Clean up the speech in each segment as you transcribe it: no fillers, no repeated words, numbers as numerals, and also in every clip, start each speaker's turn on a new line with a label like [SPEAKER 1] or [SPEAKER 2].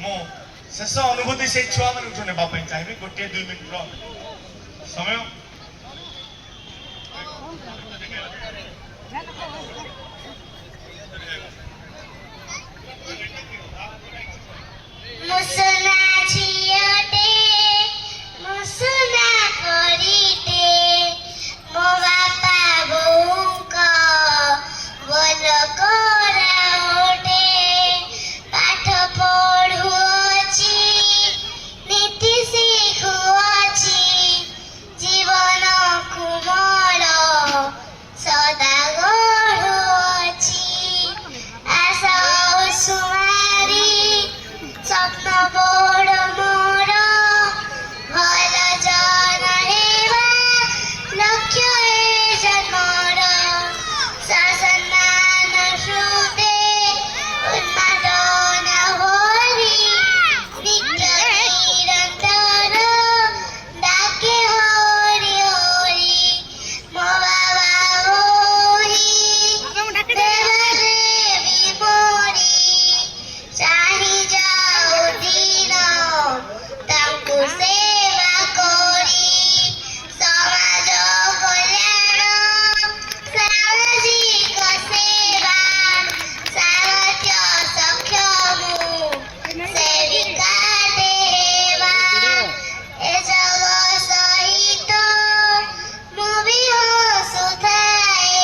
[SPEAKER 1] ମୁଁ ଶେଷ ଅନୁଭୂତି ସେଇ ଛୁଆମାନଙ୍କୁ ନେବା ପାଇଁ ଚାହିଁବି। ଗୋଟିଏ 2 ମିନିଟ୍ର ସମୟ।
[SPEAKER 2] मुसुना झियोटे मुसुना करिते मो बापा बोउक बोल कराउटे पाठ पढुअछि नीति सिखुअछि जीवन कुमल सदा गढुअछि आशा सुमारी स्वप्न बड़ मोर भल जन हेबा लक्ष्य ए जन्मर शासनान श्रुते उन्मादन होरी नित्य निरंतर डाके हरि हरि मो बाबा होई देवा देवी मोरी चाहि जाओ दिन तांकु सेवा करी समाज कल्याण सामाजिक सेवा सामर्थ्य सक्षम सेविका देवा ए जग सहित मु भी हसुଥାଏ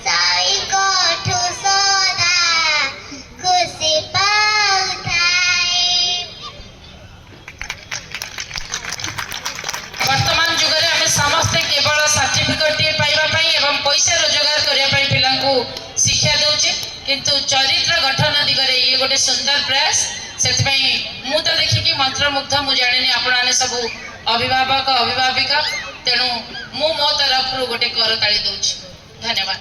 [SPEAKER 2] साई कठु सदा खुशी पाउଥାଏ।
[SPEAKER 3] वर्तमान जुग में आम समस्ते केवल सर्टिफिकेट पाइबा एवं पैसा रोजगार करने पिला शिक्षा दौचे किंतु चरित्र गठन दिगरे ये गोटे सुंदर प्रयास से मु तो देखिकी मंत्रमुग्ध मु जानी आपण सब अभिभावक अभिभाविका तेणु मु मो तरफ गोटे करताली दौची। धन्यवाद।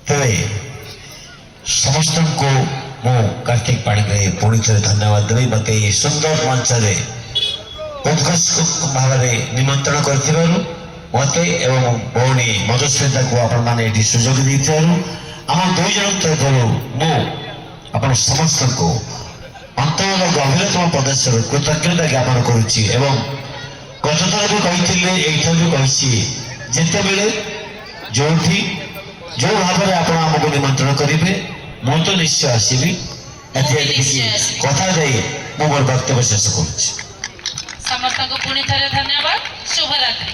[SPEAKER 4] तेरे समस्त को मु कार्तिक पाणिग्राही पुणी थे धन्यवाद देवी मते सुंदर मंच उत्कृष्ट भाव निमंत्रण कर मते एवं भौणी मधुस्मिता को आपण मैंने सुजोग देते आम 2 जन तरफ मु आपण समस्त को अंतर गभीरतम प्रदेश कृतज्ञता ज्ञापन करुच्ची एवं गत थर भी कही भी कही जिते जो जो भाव में आप आमको निमंत्रण करेंगे मु तो निश्चय आसबि कथा जाए मोर वक्तव्य शेष कर
[SPEAKER 3] समस्त को पुणी थे धन्यवाद। शुभरात्रि।